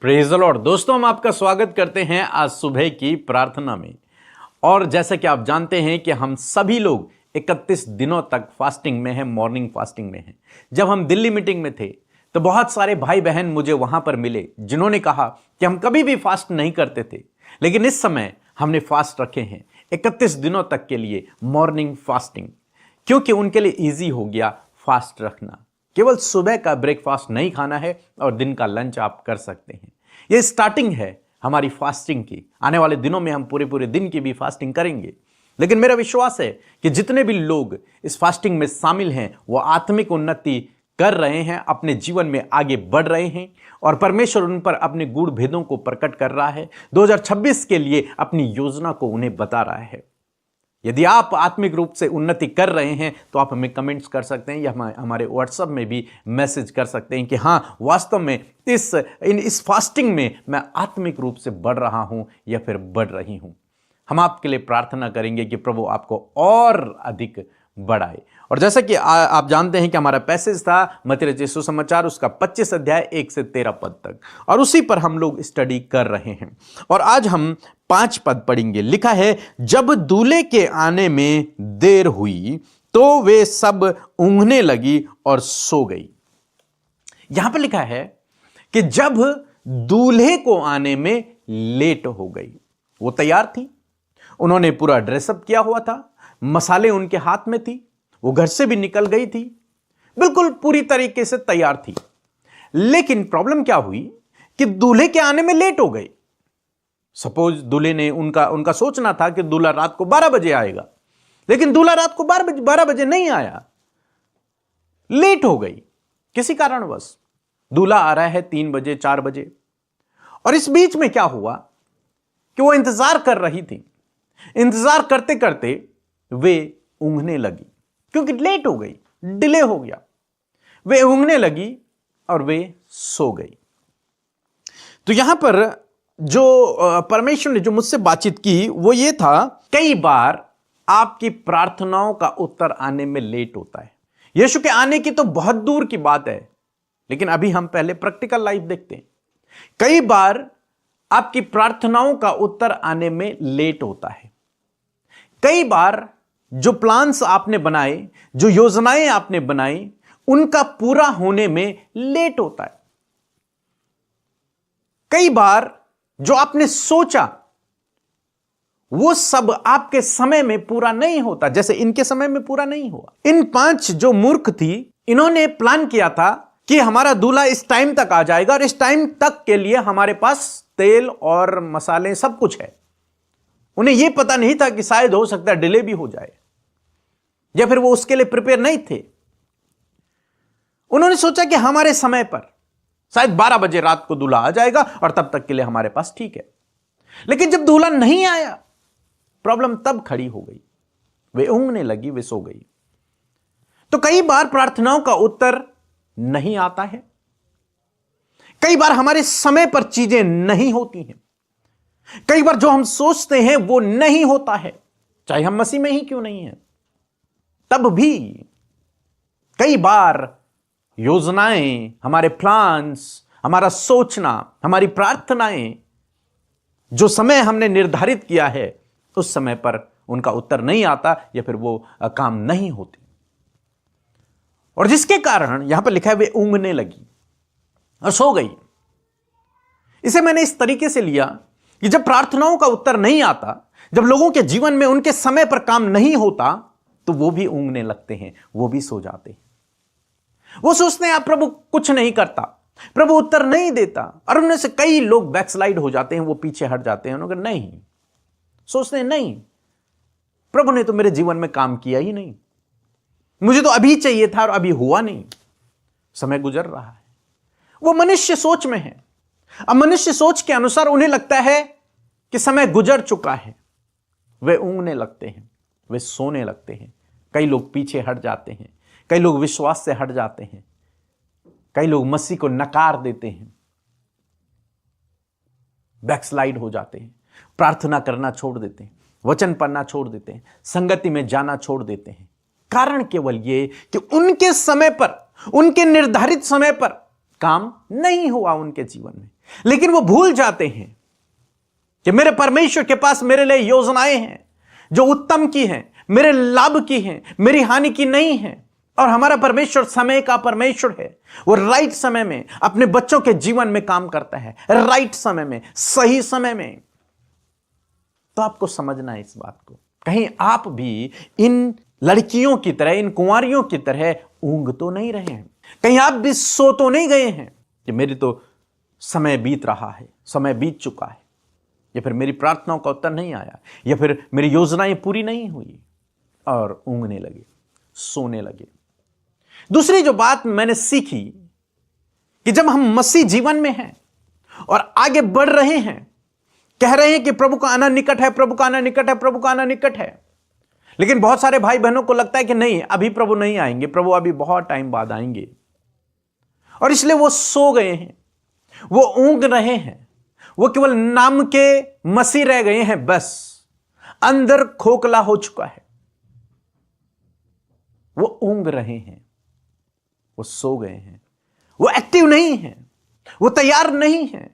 Praise the Lord. दोस्तों, हम आपका स्वागत करते हैं आज सुबह की प्रार्थना में। और जैसा कि आप जानते हैं कि हम सभी लोग 31 दिनों तक फास्टिंग में हैं, मॉर्निंग फास्टिंग में हैं। जब हम दिल्ली मीटिंग में थे तो बहुत सारे भाई बहन मुझे वहां पर मिले जिन्होंने कहा कि हम कभी भी फास्ट नहीं करते थे, लेकिन इस समय हमने फास्ट रखे हैं 31 दिनों तक के लिए मॉर्निंग फास्टिंग, क्योंकि उनके लिए ईजी हो गया फास्ट रखना। केवल सुबह का ब्रेकफास्ट नहीं खाना है और दिन का लंच आप कर सकते हैं। यह स्टार्टिंग है हमारी फास्टिंग की। आने वाले दिनों में हम पूरे दिन की भी फास्टिंग करेंगे, लेकिन मेरा विश्वास है कि जितने भी लोग इस फास्टिंग में शामिल हैं वो आत्मिक उन्नति कर रहे हैं, अपने जीवन में आगे बढ़ रहे हैं और परमेश्वर उन पर अपने गूढ़ भेदों को प्रकट कर रहा है। 2026 के लिए अपनी योजना को उन्हें बता रहा है। यदि आप आत्मिक रूप से उन्नति कर रहे हैं तो आप हमें कमेंट्स कर सकते हैं या हमारे व्हाट्सएप में भी मैसेज कर सकते हैं कि हाँ, वास्तव में इस फास्टिंग में मैं आत्मिक रूप से बढ़ रहा हूं या फिर बढ़ रही हूं। हम आपके लिए प्रार्थना करेंगे कि प्रभु आपको और अधिक बढ़ाए। और जैसा कि आप जानते हैं कि हमारा पैसेज था मत्ती रचित सुसमाचार, उसका 25 अध्याय 1 से 13 पद तक, और उसी पर हम लोग स्टडी कर रहे हैं। और आज हम 5 पद पढ़ेंगे। लिखा है, जब दूल्हे के आने में देर हुई तो वे सब ऊँघने लगी और सो गई। यहां पर लिखा है कि जब दूल्हे को आने में लेट हो गई, वो तैयार थी, उन्होंने पूरा ड्रेसअप किया हुआ था, मसाले उनके हाथ में थी, वो घर से भी निकल गई थी, बिल्कुल पूरी तरीके से तैयार थी। लेकिन प्रॉब्लम क्या हुई कि दूल्हे के आने में लेट हो गई। सपोज दूल्हे ने उनका सोचना था कि दूल्हा रात को 12 बजे आएगा, लेकिन दूल्हा रात को 12 बजे नहीं आया, लेट हो गई किसी कारणवश। दूल्हा आ रहा है 3 बजे 4 बजे, और इस बीच में क्या हुआ कि वो इंतजार कर रही थी। इंतजार करते करते वे ऊँघने लगी, क्योंकि लेट हो गई, डिले हो गया। वे ऊँघने लगी और वे सो गई। तो यहां पर जो परमेश्वर ने जो मुझसे बातचीत की वो ये था, कई बार आपकी प्रार्थनाओं का उत्तर आने में लेट होता है। यीशु के आने की तो बहुत दूर की बात है, लेकिन अभी हम पहले प्रैक्टिकल लाइफ देखते हैं। कई बार आपकी प्रार्थनाओं का उत्तर आने में लेट होता है। कई बार जो प्लान्स आपने बनाए, जो योजनाएं आपने बनाई, उनका पूरा होने में लेट होता है। कई बार जो आपने सोचा वो सब आपके समय में पूरा नहीं होता, जैसे इनके समय में पूरा नहीं हुआ। इन 5 जो मूर्ख थी, इन्होंने प्लान किया था कि हमारा दूल्हा इस टाइम तक आ जाएगा और इस टाइम तक के लिए हमारे पास तेल और मसाले सब कुछ है। उन्हें यह पता नहीं था कि शायद हो सकता है डिले भी हो जाए, या फिर वो उसके लिए प्रिपेयर नहीं थे। उन्होंने सोचा कि हमारे समय पर शायद 12 बजे रात को दूल्हा आ जाएगा और तब तक के लिए हमारे पास ठीक है। लेकिन जब दूल्हा नहीं आया, प्रॉब्लम तब खड़ी हो गई। वे ऊँघने लगी, वे सो गई। तो कई बार प्रार्थनाओं का उत्तर नहीं आता है। कई बार हमारे समय पर चीजें नहीं होती हैं। कई बार जो हम सोचते हैं वो नहीं होता है, चाहे हम मसीह में ही क्यों नहीं है। तब भी कई बार योजनाएं, हमारे प्लान्स, हमारा सोचना, हमारी प्रार्थनाएं, जो समय हमने निर्धारित किया है उस समय पर उनका उत्तर नहीं आता, या फिर वो काम नहीं होते। और जिसके कारण यहां पर लिखा है वे ऊँघने लगी और सो गई। इसे मैंने इस तरीके से लिया कि जब प्रार्थनाओं का उत्तर नहीं आता, जब लोगों के जीवन में उनके समय पर काम नहीं होता, तो वो भी ऊँघने लगते हैं, वो भी सो जाते हैं। वो सोचते हैं आप प्रभु कुछ नहीं करता, प्रभु उत्तर नहीं देता, और उनमें से कई लोग बैकस्लाइड हो जाते हैं, वो पीछे हट जाते हैं। उन्होंने नहीं, सोचते हैं नहीं, प्रभु ने तो मेरे जीवन में काम किया ही नहीं, मुझे तो अभी चाहिए था और अभी हुआ नहीं, समय गुजर रहा है। वो मनुष्य सोच में है। अब मनुष्य सोच के अनुसार उन्हें लगता है कि समय गुजर चुका है। वे ऊँघने लगते हैं, वे सोने लगते हैं। कई लोग पीछे हट जाते हैं, कई लोग विश्वास से हट जाते हैं, कई लोग मसीह को नकार देते हैं, बैकस्लाइड हो जाते हैं, प्रार्थना करना छोड़ देते हैं, वचन पढ़ना छोड़ देते हैं, संगति में जाना छोड़ देते हैं। कारण केवल ये कि उनके समय पर, उनके निर्धारित समय पर काम नहीं हुआ उनके जीवन में, लेकिन वो भूल जाते हैं कि मेरे परमेश्वर के पास मेरे लिए योजनाएं हैं जो उत्तम की हैं, मेरे लाभ की हैं, मेरी हानि की नहीं है। और हमारा परमेश्वर समय का परमेश्वर है। वो राइट समय में अपने बच्चों के जीवन में काम करता है, राइट समय में, सही समय में। तो आपको समझना है इस बात को। कहीं आप भी इन लड़कियों की तरह, इन कुंवारियों की तरह ऊंघ तो नहीं रहे हैं, कहीं आप भी सो तो नहीं गए हैं कि मेरी तो समय बीत रहा है, समय बीत चुका है, या फिर मेरी प्रार्थनाओं का उत्तर नहीं आया, या फिर मेरी योजनाएं पूरी नहीं हुई, और ऊँघने लगे, सोने लगे। दूसरी जो बात मैंने सीखी कि जब हम मसीह जीवन में हैं और आगे बढ़ रहे हैं, कह रहे हैं कि प्रभु का आना निकट है, प्रभु का आना निकट है, प्रभु का आना निकट है, लेकिन बहुत सारे भाई बहनों को लगता है कि नहीं, अभी प्रभु नहीं आएंगे, प्रभु अभी बहुत टाइम बाद आएंगे, और इसलिए वो सो गए हैं, वो ऊँघ रहे हैं, वो केवल नाम के मसीह रह गए हैं, बस अंदर खोखला हो चुका है, वो ऊँघ रहे हैं, वो सो गए हैं, वो एक्टिव नहीं है, वो तैयार नहीं है।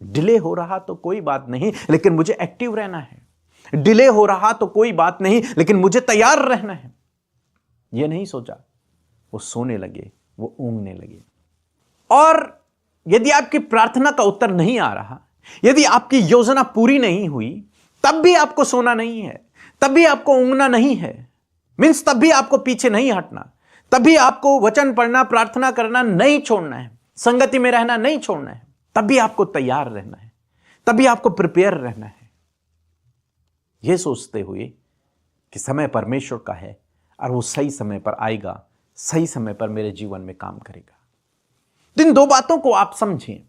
डिले हो रहा तो कोई बात नहीं, लेकिन मुझे एक्टिव रहना है। डिले हो रहा तो कोई बात नहीं, लेकिन मुझे तैयार रहना है। यह नहीं सोचा, वो सोने लगे, वो ऊँघने लगे। और यदि आपकी प्रार्थना का उत्तर नहीं आ रहा, यदि आपकी योजना पूरी नहीं हुई, तब भी आपको सोना नहीं है, तब भी आपको ऊँघना नहीं है, मीन्स तब भी आपको पीछे नहीं हटना, तभी आपको वचन पढ़ना, प्रार्थना करना नहीं छोड़ना है, संगति में रहना नहीं छोड़ना है, तभी आपको तैयार रहना है, तभी आपको प्रिपेयर रहना है, यह सोचते हुए कि समय परमेश्वर का है और वो सही समय पर आएगा, सही समय पर मेरे जीवन में काम करेगा। तो इन दो बातों को आप समझें।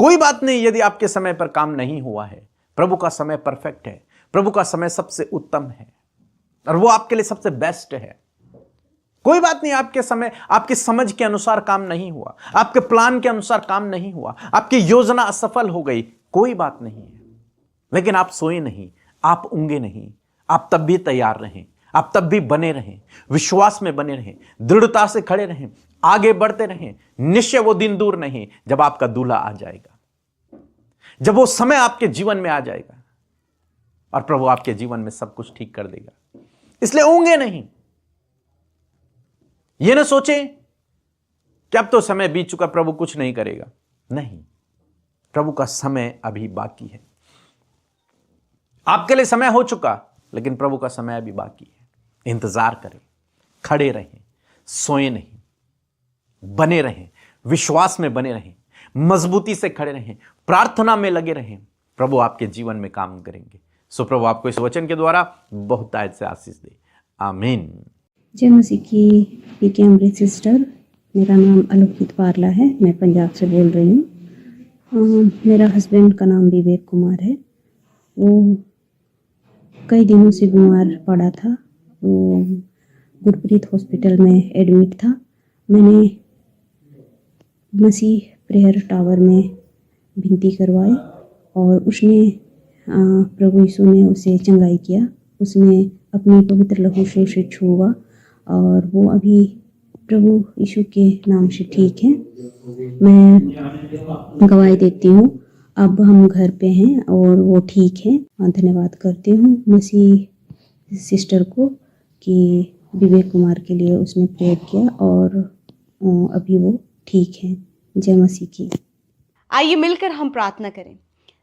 कोई बात नहीं यदि आपके समय पर काम नहीं हुआ है, प्रभु का समय परफेक्ट है, प्रभु का समय सबसे उत्तम है और वो आपके लिए सबसे बेस्ट है। कोई बात नहीं आपके समय, आपकी समझ के अनुसार काम नहीं हुआ, आपके प्लान के अनुसार काम नहीं हुआ, आपकी योजना असफल हो गई, कोई बात नहीं है, लेकिन आप सोए नहीं, आप ऊँघे नहीं, आप तब भी तैयार रहें, आप तब भी बने रहें, विश्वास में बने रहें, दृढ़ता से खड़े रहें, आगे बढ़ते रहें। निश्चय वो दिन दूर नहीं जब आपका दूल्हा आ जाएगा, जब वो समय आपके जीवन में आ जाएगा और प्रभु आपके जीवन में सब कुछ ठीक कर देगा। इसलिए ऊँघे नहीं। यह ना सोचे कि अब तो समय बीत चुका, प्रभु कुछ नहीं करेगा। नहीं, प्रभु का समय अभी बाकी है। आपके लिए समय हो चुका, लेकिन प्रभु का समय अभी बाकी है। इंतजार करें, खड़े रहें, सोए नहीं, बने रहें, विश्वास में बने रहें, मजबूती से खड़े रहें, प्रार्थना में लगे रहें। प्रभु आपके जीवन में काम करेंगे। सो प्रभु आपको इस वचन के द्वारा बहुत आयत से आशीष दे। आमीन। जय मसीह की पीके अमृत सिस्टर। मेरा नाम अलौकित पारला है, मैं पंजाब से बोल रही हूँ। मेरा हस्बैंड का नाम विवेक कुमार है। वो कई दिनों से बीमार पड़ा था, वो गुरप्रीत हॉस्पिटल में एडमिट था। मैंने मसीह प्रेयर टावर में विनती करवाई और उसने प्रभु यीशु ने उसे चंगाई किया। उसने अपनी पवित्र लहू से छुआ और वो अभी प्रभु यीशु के नाम से ठीक है। मैं गवाही देती हूँ, अब हम घर पे हैं और वो ठीक है। धन्यवाद करती हूँ मसीह सिस्टर को कि विवेक कुमार के लिए उसने प्रेयर किया और अभी वो ठीक है। जय मसीह की। आइए मिलकर हम प्रार्थना करें।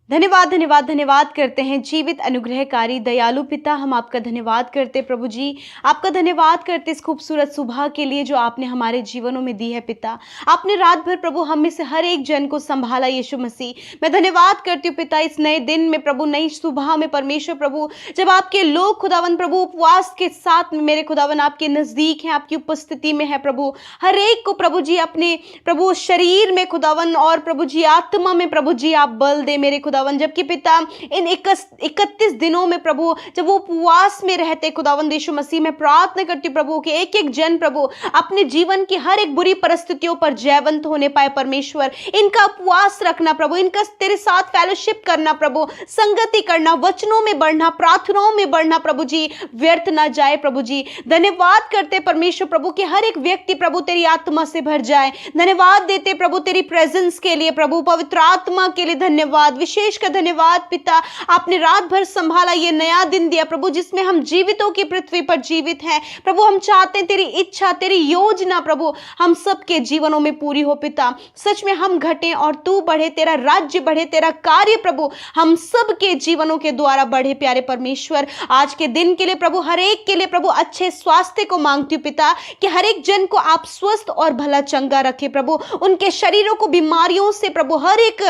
धन्यवाद धन्यवाद धन्यवाद करते हैं जीवित अनुग्रहकारी दयालु पिता, हम आपका धन्यवाद करते प्रभु जी, आपका धन्यवाद करते इस खूबसूरत सुबह के लिए जो आपने हमारे जीवनों में दी है पिता। आपने रात भर प्रभु हम में से हर एक जन को संभाला यीशु मसीह। मैं धन्यवाद करती हूँ पिता इस नए दिन में प्रभु, नई सुबह में परमेश्वर प्रभु, जब आपके लोग खुदावन प्रभु उपवास के साथ में मेरे खुदावन आपके नजदीक हैं, आपकी उपस्थिति में है प्रभु। हर एक को प्रभु जी अपने प्रभु शरीर में खुदावन और प्रभु जी आत्मा में प्रभु जी आप बल दे मेरे खुदावन खुदावन, जबकि पिता इन 31 दिनों में प्रभु जब वो उपवास में रहते खुदावन यीशु मसीह, मैं प्रार्थना करती हूँ प्रभु कि एक एक जन प्रभु अपने जीवन की हर एक बुरी परिस्थितियों पर जयवंत होने पाए परमेश्वर। इनका उपवास रखना प्रभु, इनका तेरे साथ फेलोशिप करना प्रभु, संगति करना, वचनों में बढ़ना, प्रार्थनाओं में बढ़ना प्रभु जी व्यर्थ ना जाए प्रभु जी। धन्यवाद करते परमेश्वर प्रभु कि हर एक व्यक्ति प्रभु तेरी आत्मा से भर जाए। धन्यवाद देते प्रभु तेरी प्रेजेंस के लिए प्रभु, पवित्र आत्मा के लिए धन्यवाद, विशेष का धन्यवाद पिता। आपने रात भर संभाला, ये नया दिन दिया प्रभु जिसमें हम जीवितों की पृथ्वी पर जीवित हैं प्रभु। हम चाहते हैं तेरी इच्छा, तेरी योजना प्रभु हम सबके जीवनों में पूरी हो पिता। सच में हम घटे और तू बढ़े, तेरा राज्य बढ़े, तेरा कार्य प्रभु हम सबके जीवनों के द्वारा बढ़े प्यारे परमेश्वर। आज के दिन के लिए प्रभु, हर एक के लिए प्रभु अच्छे स्वास्थ्य को मांगती हूँ पिता कि हर एक जन को आप स्वस्थ और भला चंगा रखे प्रभु, उनके शरीरों को बीमारियों से प्रभु, हर एक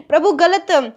प्रभु गलत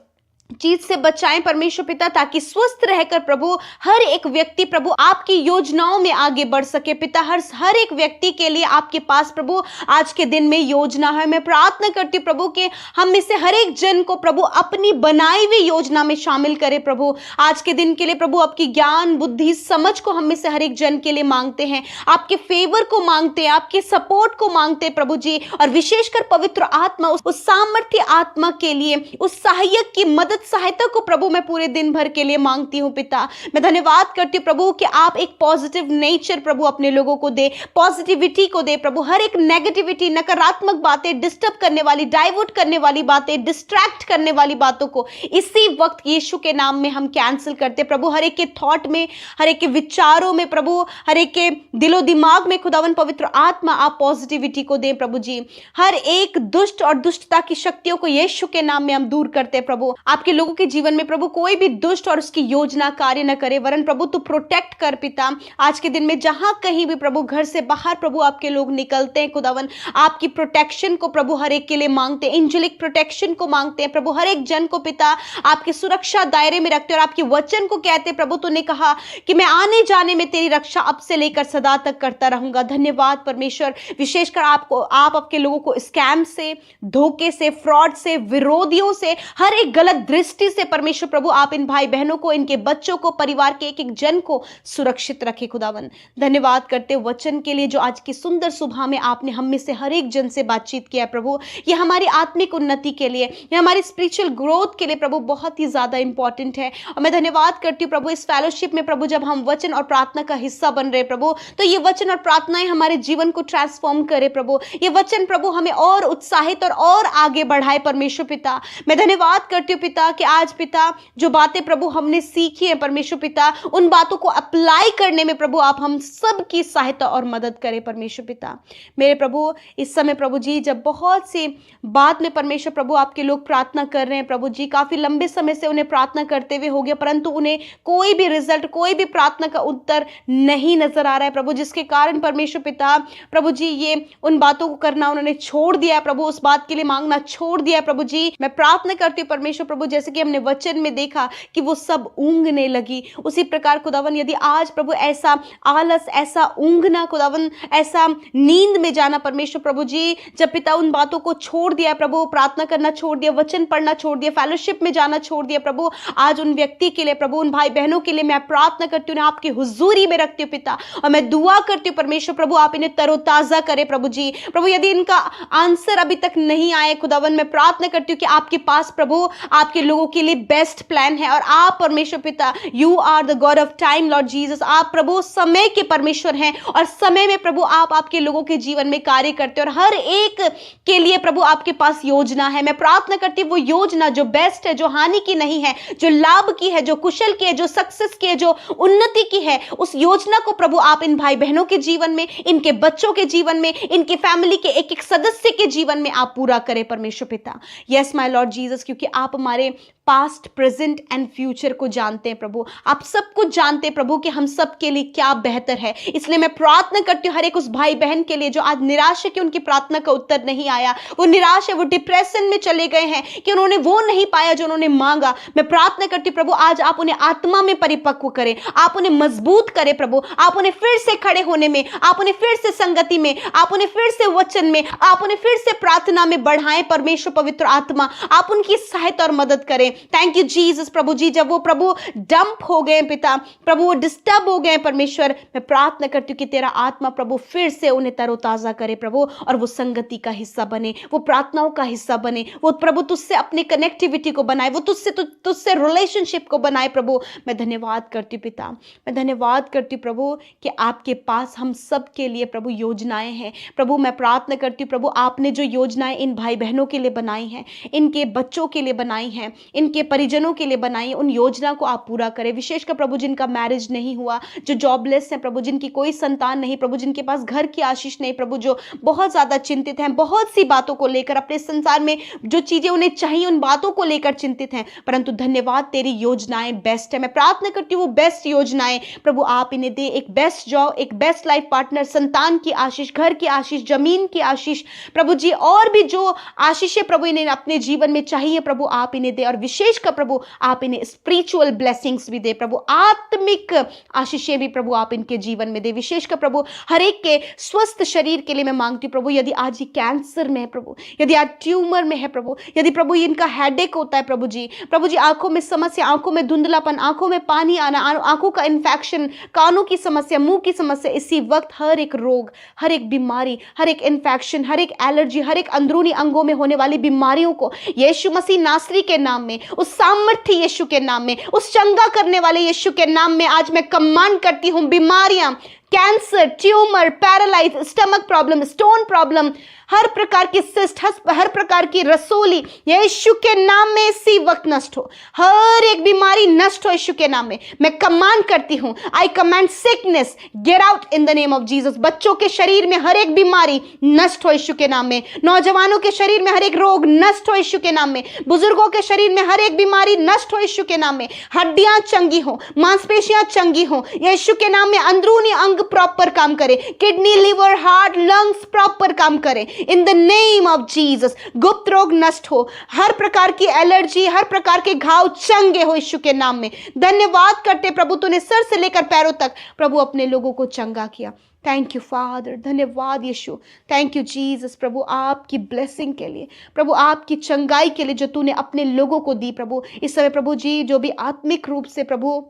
चीज से बचाएं परमेश्वर पिता, ताकि स्वस्थ रहकर प्रभु हर एक व्यक्ति प्रभु आपकी योजनाओं में आगे बढ़ सके पिता। हर एक व्यक्ति के लिए आपके पास प्रभु आज के दिन में योजना है। मैं प्रार्थना करती हूँ प्रभु कि हम में से हर एक जन को प्रभु अपनी बनाई हुई योजना में शामिल करे प्रभु। आज के दिन के लिए प्रभु आपकी ज्ञान, बुद्धि, समझ को हम में से हर एक जन के लिए मांगते हैं, आपके फेवर को मांगते हैं, आपके सपोर्ट को मांगते हैं प्रभु जी। और विशेषकर पवित्र आत्मा, उस सामर्थ्य आत्मा के लिए, उस सहायक की मदद सहायता को प्रभु मैं पूरे दिन भर के लिए मांगती हूं पिता। मैं धन्यवाद करती हूं प्रभु कि आप एक पॉजिटिव नेचर प्रभु अपने लोगों को दे, पॉजिटिविटी को दे प्रभु। हर एक नेगेटिविटी, नकारात्मक बातें, डिस्टर्ब करने वाली, डाइवर्ट करने वाली बातें, डिस्ट्रैक्ट करने वाली बातों को इसी वक्त यीशु के नाम में हम कैंसिल करते प्रभु। हर एक के थॉट में, हर एक के विचारों में प्रभु, हर एक के दिलो दिमाग में खुदावन पवित्र आत्मा आप पॉजिटिविटी को दें प्रभु जी। हर एक दुष्ट और दुष्टता की शक्तियों को यीशु के नाम में हम दूर करते प्रभु। आपके लोगों के जीवन में प्रभु कोई भी दुष्ट और उसकी योजना कार्य न करे, वरन प्रभु तू प्रोटेक्ट कर पिता। आज के दिन में जहां कहीं भी प्रभु घर से बाहर प्रभु आपके लोग निकलते हैं खुदावन, आपकी प्रोटेक्शन को प्रभु हर एक के लिए मांगते हैं, एंजेलिक प्रोटेक्शन को मांगते हैं प्रभु। हर एक जन को पिता आपके सुरक्षा दायरे में रखते और आपके वचन को कहते प्रभु, तूने कहा कि मैं आने जाने में तेरी रक्षा अब से लेकर सदा तक करता रहूंगा। धन्यवाद परमेश्वर। विशेषकर आप आपके लोगों को स्कैम से, धोखे से, फ्रॉड से, विरोधियों से, हर एक गलत दृष्टि से परमेश्वर प्रभु आप इन भाई बहनों को, इनके बच्चों को, परिवार के एक एक जन को सुरक्षित रखे खुदावन। धन्यवाद करते वचन के लिए जो आज की सुंदर सुबह में आपने हम में से हर एक जन से बातचीत किया प्रभु। ये हमारी आत्मिक उन्नति के लिए, ये हमारी स्पिरिचुअल ग्रोथ के लिए प्रभु बहुत ही ज्यादा इंपॉर्टेंट है। और मैं धन्यवाद करती हूँ प्रभु इस फेलोशिप में प्रभु जब हम वचन और प्रार्थना का हिस्सा बन रहे प्रभु, तो ये वचन और प्रार्थनाएं हमारे जीवन को ट्रांसफॉर्म करे प्रभु। ये वचन प्रभु हमें और उत्साहित और आगे बढ़ाए परमेश्वर पिता। मैं धन्यवाद करती हूँ पिता कि आज पिता जो बातें प्रभु हमने सीखी है परमेश्वर पिता, उन बातों को अप्लाई करने में प्रभु आप हम सब की सहायता और मदद करें परमेश्वर पिता। मेरे प्रभु इस समय प्रभु जी जब बहुत सी बात में परमेश्वर प्रभु आपके लोग प्रार्थना कर रहे हैं प्रभु जी, काफी लंबे समय से उन्हें प्रार्थना करते हुए हो गया, परंतु उन्हें कोई भी रिजल्ट, कोई भी प्रार्थना का उत्तर नहीं नजर आ रहा है प्रभु, जिसके कारण परमेश्वर पिता प्रभु जी ये उन बातों को करना उन्होंने छोड़ दिया है प्रभु, उस बात के लिए मांगना छोड़ दिया है प्रभु जी। मैं प्रार्थना करती हूँ परमेश्वर प्रभु जैसे कि हमने वचन में देखा कि वो सब ऊँघने लगी, उसी प्रकार खुदावन यदि आज प्रभु ऐसा आलस, ऐसा ऊँघना खुदावन, ऐसा नींद में जाना परमेश्वर प्रभु जी, जब पिता उन बातों को छोड़ दिया प्रभु, प्रार्थना करना छोड़ दिया, वचन पढ़ना छोड़ दिया, फेलोशिप में जाना छोड़ दिया प्रभु, आज उन व्यक्ति के लिए प्रभु, उन भाई बहनों के लिए मैं प्रार्थना करती हूँ, आपकी हुजूरी में रखती हूँ पिता। और मैं दुआ करती हूँ परमेश्वर प्रभु आप इन्हें तरोताजा करे प्रभु जी। प्रभु यदि इनका आंसर अभी तक नहीं आए खुदावन, मैं प्रार्थना करती हूँ कि आपके पास प्रभु आपके लोगों के लिए बेस्ट प्लान है। और आप परमेश्वर पिता, you are the God of time Lord Jesus, आप प्रभु समय के परमेश्वर हैं और समय में प्रभु आप आपके लोगों के जीवन में कार्य करते हैं और हर एक के लिए प्रभु आपके पास योजना है। मैं प्रार्थना करती हूँ वो योजना जो बेस्ट है, जो हानि की नहीं है, जो लाभ की है, जो कुशल की है, जो सक्सेस की है, जो उन्नति की है, उस योजना को प्रभु आप इन भाई बहनों के जीवन में, इनके बच्चों के जीवन में, इनके फैमिली के एक एक सदस्य के जीवन में आप पूरा करें परमेश्वर पिता। यस माय लॉर्ड जीसस, क्योंकि आप हमारे पास्ट, प्रेजेंट एंड फ्यूचर को जानते हैं प्रभु, आप सब कुछ जानते हैं प्रभु कि हम सब के लिए क्या बेहतर है। इसलिए मैं प्रार्थना करती हूँ हर एक उस भाई बहन के लिए जो आज निराश है कि उनकी प्रार्थना का उत्तर नहीं आया, वो निराश है, वो डिप्रेशन में चले गए हैं कि उन्होंने वो नहीं पाया जो उन्होंने मांगा। मैं प्रार्थना करती हूँ प्रभु आज आप उन्हें आत्मा में परिपक्व करें, आप उन्हें मजबूत करें प्रभु, आप उन्हें फिर से खड़े होने में, आप उन्हें फिर से संगति में, आप उन्हें फिर से वचन में, आप उन्हें फिर से प्रार्थना में बढ़ाएं परमेश्वर पवित्र आत्मा, आप उनकी सहायता और मदद मदद करें। थैंक यू जीसस प्रभु जी, जब वो प्रभु डंप हो गए पिता, प्रभु वो डिस्टर्ब हो गए परमेश्वर, मैं प्रार्थना करती हूँ कि तेरा आत्मा प्रभु फिर से उन्हें तरोताजा करे प्रभु, और वो संगति का हिस्सा बने, वो प्रार्थनाओं का हिस्सा बने, वो प्रभु तुझसे अपनी कनेक्टिविटी को बनाए, वो तुझसे रिलेशनशिप को बनाए प्रभु। मैं धन्यवाद करती हूँ पिता, मैं धन्यवाद करती हूँ प्रभु कि आपके पास हम सब के लिए प्रभु योजनाएं हैं प्रभु। मैं प्रार्थना करती हूँ प्रभु, आपने जो योजनाएं इन भाई बहनों के लिए बनाई हैं, इनके बच्चों के लिए बनाई हैं, इनके परिजनों के लिए बनाई है, उन योजना को आप पूरा करें। विशेषकर प्रभु जिनका मैरिज नहीं हुआ, जो जॉबलेस हैं प्रभु, जिनकी कोई संतान नहीं प्रभु, जिनके पास घर की आशीष नहीं प्रभु, जो बहुत ज्यादा चिंतित हैं, बहुत सी बातों को लेकर, अपने संसार में जो चीजें उन्हें चाहिए उन बातों को लेकर चिंतित हैं, परंतु धन्यवाद तेरी योजनाएं बेस्ट है। मैं प्रार्थना करती हूँ वो बेस्ट योजनाएं प्रभु आप इन्हें दे, एक बेस्ट जॉब, एक बेस्ट लाइफ पार्टनर, संतान की आशीष, घर की आशीष, जमीन की आशीष प्रभु जी, और भी जो आशीषें प्रभु इन्हें अपने जीवन में चाहिए प्रभु आप इन्हें दे, और विशेषकर प्रभु आप इन्हें स्पिरिचुअल ब्लेसिंग्स भी दे प्रभु, आत्मिक आशीषें भी प्रभु आप इनके जीवन में दे। विशेषकर प्रभु हर एक के स्वस्थ शरीर के लिए मैं मांगती हूँ प्रभु, यदि आज ये कैंसर में है प्रभु, यदि आज ट्यूमर में है प्रभु, यदि प्रभु इनका हेडेक होता है प्रभु जी आंखों में समस्या, आंखों में धुंधलापन, आंखों में पानी आना, आंखों का इन्फेक्शन, कानों की समस्या, मुंह की समस्या, इसी वक्त हर एक रोग, हर एक बीमारी, हर एक इन्फेक्शन, हर एक एलर्जी, हर एक अंदरूनी अंगों में होने वाली बीमारियों को यीशु मसीह नासरी के नाम में, उस सामर्थ्य यीशु के नाम में, उस चंगा करने वाले यीशु के नाम में आज मैं कमांड करती हूं, बीमारियां, cancer, tumour, paralyse, stomach problem, stone problem, हर प्रकार की सिस्ट, हर प्रकार की रसोली यीशु के नाम में इसी वक्त नष्ट हो, हर एक बीमारी नष्ट हो यीशु के नाम में। मैं कमांड करती हूं, आई command sickness get out in the name of Jesus. बच्चों के शरीर में हर एक बीमारी नष्ट हो यीशु के नाम में, नौजवानों के शरीर में हर एक रोग नष्ट हो यीशु के नाम में, बुजुर्गों के शरीर में हर एक बीमारी नष्ट हो यीशु के नाम में, हड्डियां चंगी हो, मांसपेशियां चंगी हो यीशु के नाम में, अंदरूनी अंग प्रॉपर काम करे, kidney, liver, heart, lungs proper काम करे in the name of Jesus. गुप्त रोग नष्ट हो, हर प्रकार की एलर्जी, हर प्रकार के घाव चंगे हो यीशु के नाम में। धन्यवाद करते प्रभु, तूने सर से लेकर पैरों तक प्रभु अपने लोगों को चंगा किया। थैंक यू फादर, धन्यवाद यीशु, थैंक यू जीसस प्रभु आपकी ब्लेसिंग के लिए, प्रभु आपकी चंगाई के लिए जो तूने अपने लोगों को दी प्रभु। इस समय प्रभु जी जो भी आत्मिक रूप से प्रभु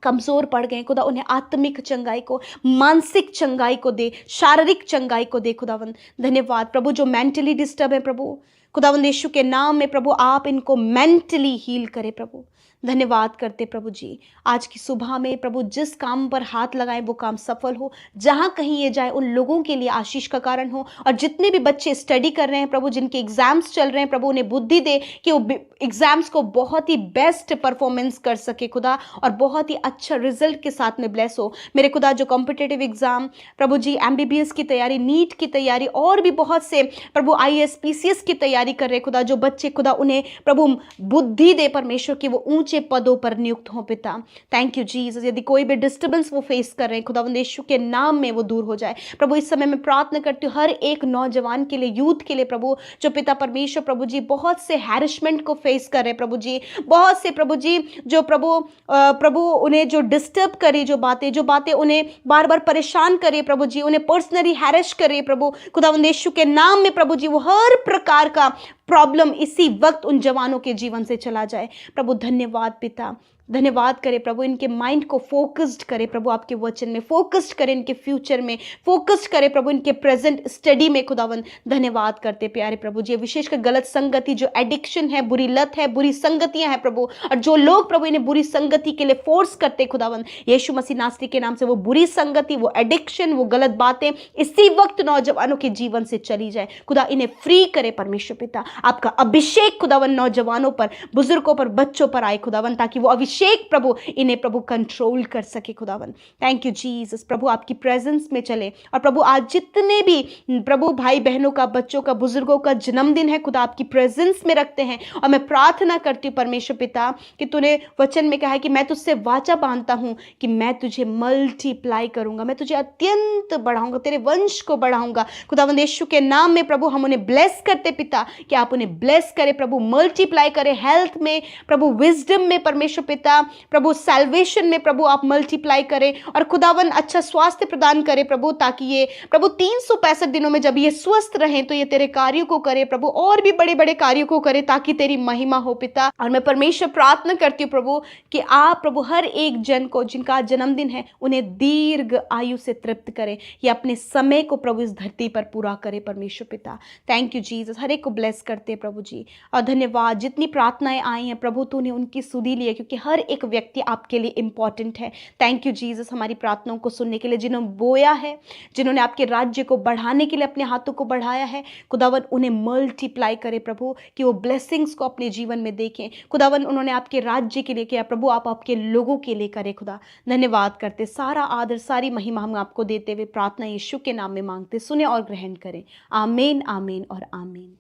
कमजोर पड़ गए खुदा, उन्हें आत्मिक चंगाई को, मानसिक चंगाई को दे, शारीरिक चंगाई को दे खुदावंद। धन्यवाद प्रभु जो मेंटली डिस्टर्ब है प्रभु, खुदावंद यीशु के नाम में प्रभु आप इनको मेंटली हील करें प्रभु। धन्यवाद करते प्रभु जी, आज की सुबह में प्रभु जिस काम पर हाथ लगाएं वो काम सफल हो, जहां कहीं ये जाए उन लोगों के लिए आशीष का कारण हो। और जितने भी बच्चे स्टडी कर रहे हैं प्रभु, जिनके एग्जाम्स चल रहे हैं प्रभु, उन्हें बुद्धि दे कि वो एग्जाम्स को बहुत ही बेस्ट परफॉर्मेंस कर सके खुदा, और बहुत ही अच्छा रिजल्ट के साथ में ब्लेस हो मेरे खुदा। जो कॉम्पिटेटिव एग्जाम प्रभु जी, MBBS की तैयारी, नीट की तैयारी, और भी बहुत से प्रभु IAS PCS की तैयारी कर रहे खुदा, जो बच्चे खुदा उन्हें प्रभु बुद्धि दे परमेश्वर की वो ऊंचे पदों पर नियुक्त हो पिता। Thank you Jesus. यदि कोई भी डिस्टर्बेंस वो फेस कर रहे हैं खुदावंद यीशु के नाम में वो दूर हो जाए प्रभु। इस समय मैं प्रार्थना करती हूँ हर एक नौजवान के लिए, यूथ के लिए प्रभु, जो पिता परमेश्वर प्रभु जी बहुत से हैरेसमेंट को फेस कर रहे हैं प्रभु जी, बहुत से प्रभु जी जो प्रभु उन्हें जो डिस्टर्ब करे, जो बातें उन्हें बार बार परेशान करे प्रभु जी, उन्हें पर्सनली हैरेस करे प्रभु, खुदावंद यीशु के नाम में प्रभु जी वो हर प्रकार का प्रॉब्लम इसी वक्त उन जवानों के जीवन से चला जाए प्रभु। धन्यवाद पिता, धन्यवाद करे प्रभु, इनके माइंड को फोकस्ड करे प्रभु, आपके वचन में फोकस्ड करे, इनके फ्यूचर में फोकस्ड करे प्रभु, इनके प्रेजेंट स्टडी में खुदावन। धन्यवाद करते प्यारे प्रभु जी, विशेषकर गलत संगति, जो एडिक्शन है, बुरी लत है, बुरी संगतियां हैं प्रभु, और जो लोग प्रभु इन्हें बुरी संगति के लिए फोर्स करते खुदावन, यीशु मसीह नासरी के नाम से वो बुरी संगति, वो एडिक्शन, वो गलत बातें इसी वक्त नौजवानों के जीवन से चली जाए खुदा। इन्हें फ्री करे परमेश्वर पिता, आपका अभिषेक खुदावन नौजवानों पर, बुजुर्गों पर, बच्चों पर आए खुदावन, ताकि वो अभिषेक प्रभु इन्हें प्रभु कंट्रोल कर सके खुदावन। थैंक यू जीसस प्रभु, आपकी प्रेजेंस में चले। और प्रभु आज जितने भी प्रभु भाई बहनों का, बच्चों का, बुजुर्गों का जन्मदिन है खुदा, आपकी प्रेजेंस में रखते हैं। और मैं प्रार्थना करती हूँ परमेश्वर पिता कि तूने वचन में कहा है कि मैं तुझसे वाचा बांधता हूँ कि मैं तुझे मल्टीप्लाई करूंगा, मैं तुझे अत्यंत बढ़ाऊंगा, तेरे वंश को बढ़ाऊंगा खुदावंद यीशु के नाम में प्रभु। हम उन्हें ब्लेस करते पिता कि आप उन्हें ब्लेस करें प्रभु, मल्टीप्लाई करें हेल्थ में प्रभु, विजडम में परमेश्वर पिता, पिता प्रभु सैल्वेशन में प्रभु आप मल्टीप्लाई करें और खुदावन अच्छा स्वास्थ्य प्रदान करें प्रभु, ताकि ये प्रभु 365 दिनों में जब ये स्वस्थ रहें तो ये तेरे कार्यों को करे प्रभु, और भी बड़े बड़े कार्यों को करे ताकि तेरी महिमा हो पिता। और मैं परमेश्वर प्रार्थना करती हूँ प्रभु कि आप प्रभु हर एक जन को जिनका जन्मदिन है उन्हें दीर्घ आयु से तृप्त करें, ये अपने समय को प्रभु इस धरती पर पूरा करे परमेश्वर पिता। थैंक यू जीसस, हर एक को ब्लेस करते हैं प्रभु जी। और धन्यवाद, जितनी प्रार्थनाएं आई हैं प्रभु तूने उनकी सुधी ली है, क्योंकि हर एक व्यक्ति आपके लिए इंपॉर्टेंट है। थैंक यू जीसस हमारी प्रार्थनाओं को सुनने के लिए, जिन्होंने बोया है, जिन्होंने आपके राज्य को बढ़ाने के लिए अपने हाथों को बढ़ाया है, खुदावन उन्हें मल्टीप्लाई करे प्रभु, कि वो ब्लेसिंग्स को अपने जीवन में देखें खुदावन। उन्होंने आपके राज्य के लिए किया प्रभु, आप आपके लोगों के लिए करें खुदा। धन्यवाद करते, सारा आदर सारी महिमा हम आपको देते हुए प्रार्थना यीशु के नाम में मांगते, सुने और ग्रहण करें। आमीन आमीन और आमीन।